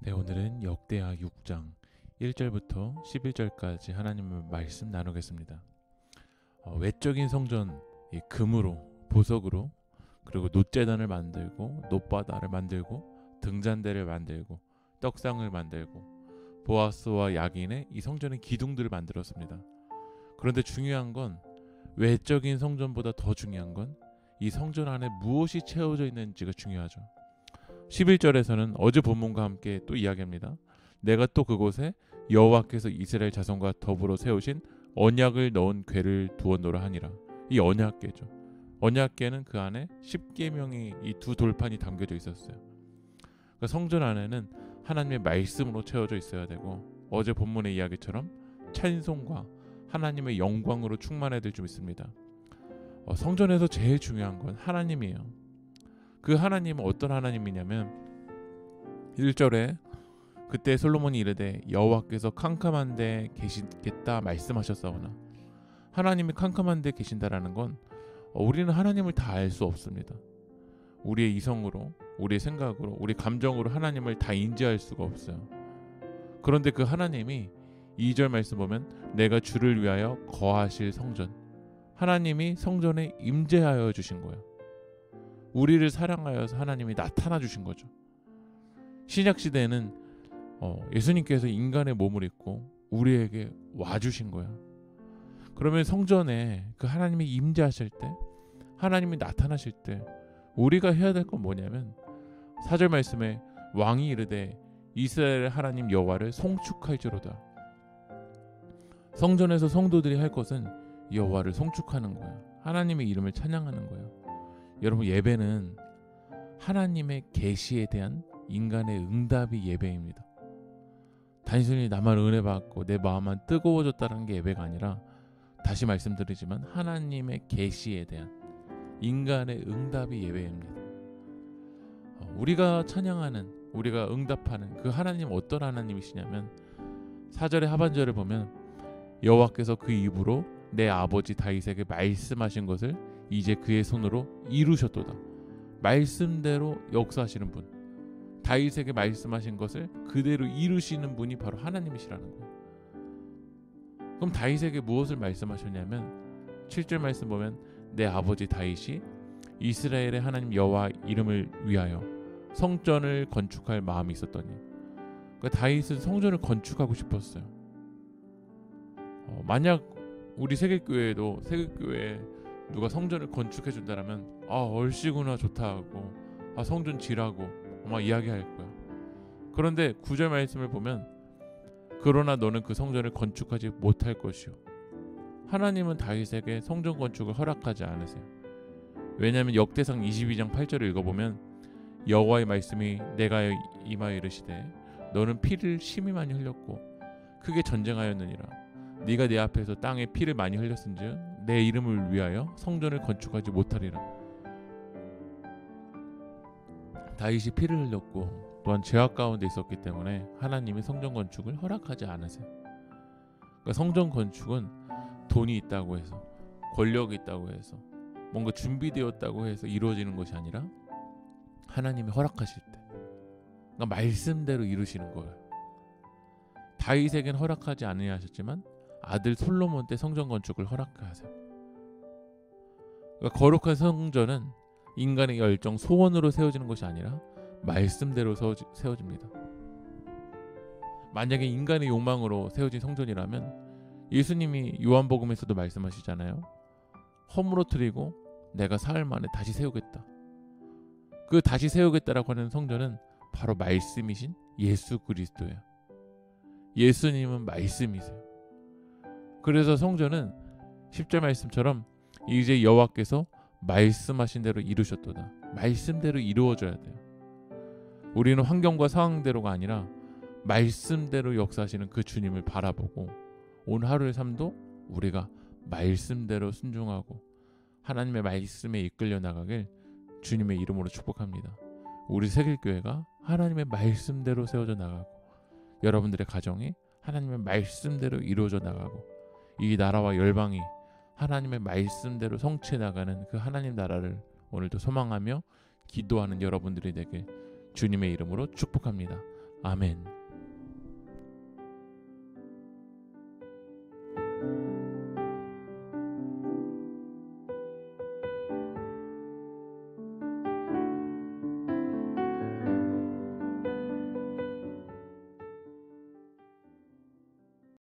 네, 오늘은 역대하 6장 1절부터 11절까지 하나님의 말씀 나누겠습니다. 외적인 성전, 이 금으로, 보석으로, 그리고 놋제단을 만들고 놋바다를 만들고 등잔대를 만들고 떡상을 만들고 보아스와 야긴의 이 성전의 기둥들을 만들었습니다. 그런데 중요한 건 외적인 성전보다 더 중요한 건 이 성전 안에 무엇이 채워져 있는지가 중요하죠. 11절에서는 어제 본문과 함께 또 이야기합니다. 내가 또 그곳에 여호와께서 이스라엘 자손과 더불어 세우신 언약을 넣은 궤를 두었노라 하니라. 이 언약궤죠. 언약궤는 그 안에 십계명이 이 두 돌판이 담겨져 있었어요. 그러니까 성전 안에는 하나님의 말씀으로 채워져 있어야 되고, 어제 본문의 이야기처럼 찬송과 하나님의 영광으로 충만해야 될 줄 믿습니다. 성전에서 제일 중요한 건 하나님이에요. 그 하나님은 어떤 하나님이냐면 1절에 그때 솔로몬이 이르되 여호와께서 캄캄한 데 계시겠다 말씀하셨사오나, 하나님이 캄캄한 데 계신다라는 건 우리는 하나님을 다 알 수 없습니다. 우리의 이성으로, 우리의 생각으로, 우리 감정으로 하나님을 다 인지할 수가 없어요. 그런데 그 하나님이 2절 말씀 보면 내가 주를 위하여 거하실 성전, 하나님이 성전에 임재하여 주신 거예요. 우리를 사랑하여서 하나님이 나타나 주신 거죠. 신약 시대에는 예수님께서 인간의 몸을 입고 우리에게 와 주신 거예요. 그러면 성전에 그 하나님이 임재하실 때, 하나님이 나타나실 때 우리가 해야 될 건 뭐냐면 4절 말씀에 왕이 이르되 이스라엘의 하나님 여호와를 송축할지로다. 성전에서 성도들이 할 것은 여호와를 송축하는 거예요. 하나님의 이름을 찬양하는 거예요. 여러분, 예배는 하나님의 계시에 대한 인간의 응답이 예배입니다. 단순히 나만 은혜 받고 내 마음만 뜨거워졌다는 게 예배가 아니라, 다시 말씀드리지만 하나님의 계시에 대한 인간의 응답이 예배입니다. 우리가 찬양하는, 우리가 응답하는 그 하나님 어떤 하나님이시냐면 4절의 하반절을 보면 여호와께서 그 입으로 내 아버지 다윗에게 말씀하신 것을 이제 그의 손으로 이루셨도다. 말씀대로 역사하시는 분, 다윗에게 말씀하신 것을 그대로 이루시는 분이 바로 하나님이시라는 거예요. 그럼 다윗에게 무엇을 말씀하셨냐면 7절 말씀 보면 내 아버지 다윗이 이스라엘의 하나님 여호와 이름을 위하여 성전을 건축할 마음이 있었더니, 그러니까 다윗은 성전을 건축하고 싶었어요. 만약 우리 세계교회에 누가 성전을 건축해 준다라면 얼씨구나 좋다 하고 성전 지라고 아마 이야기할 거야. 그런데 9절 말씀을 보면 그러나 너는 그 성전을 건축하지 못할 것이요, 하나님은 다윗에게 성전 건축을 허락하지 않으세요. 왜냐하면 역대상 22장 8절을 읽어보면 여호와의 말씀이 내가 임하여 이르시되 너는 피를 심히 많이 흘렸고 크게 전쟁하였느니라. 네가 내 앞에서 땅에 피를 많이 흘렸은즉 내 이름을 위하여 성전을 건축하지 못하리라. 다윗이 피를 흘렸고 또한 죄악 가운데 있었기 때문에 하나님이 성전 건축을 허락하지 않으세요. 그러니까 성전 건축은 돈이 있다고 해서, 권력이 있다고 해서, 뭔가 준비되었다고 해서 이루어지는 것이 아니라 하나님이 허락하실 때, 그러니까 말씀대로 이루시는 거예요. 다윗에겐 허락하지 않으냐 하셨지만 아들 솔로몬 때 성전 건축을 허락하세요. 그러니까 거룩한 성전은 인간의 열정, 소원으로 세워지는 것이 아니라 말씀대로 세워집니다. 만약에 인간의 욕망으로 세워진 성전이라면 예수님이 요한복음에서도 말씀하시잖아요. 허물어뜨리고 내가 사흘 만에 다시 세우겠다. 그 다시 세우겠다라고 하는 성전은 바로 말씀이신 예수 그리스도예요. 예수님은 말씀이세요. 그래서 성전은 10절 말씀처럼 이제 여호와께서 말씀하신 대로 이루셨도다. 말씀대로 이루어져야 돼요. 우리는 환경과 상황대로가 아니라 말씀대로 역사하시는 그 주님을 바라보고 오늘 하루의 삶도 우리가 말씀대로 순종하고 하나님의 말씀에 이끌려 나가길 주님의 이름으로 축복합니다. 우리 세길교회가 하나님의 말씀대로 세워져 나가고 여러분들의 가정이 하나님의 말씀대로 이루어져 나가고 이 나라와 열방이 하나님의 말씀대로 성취해 나가는 그 하나님 나라를 오늘도 소망하며 기도하는 여러분들이 되길 주님의 이름으로 축복합니다. 아멘.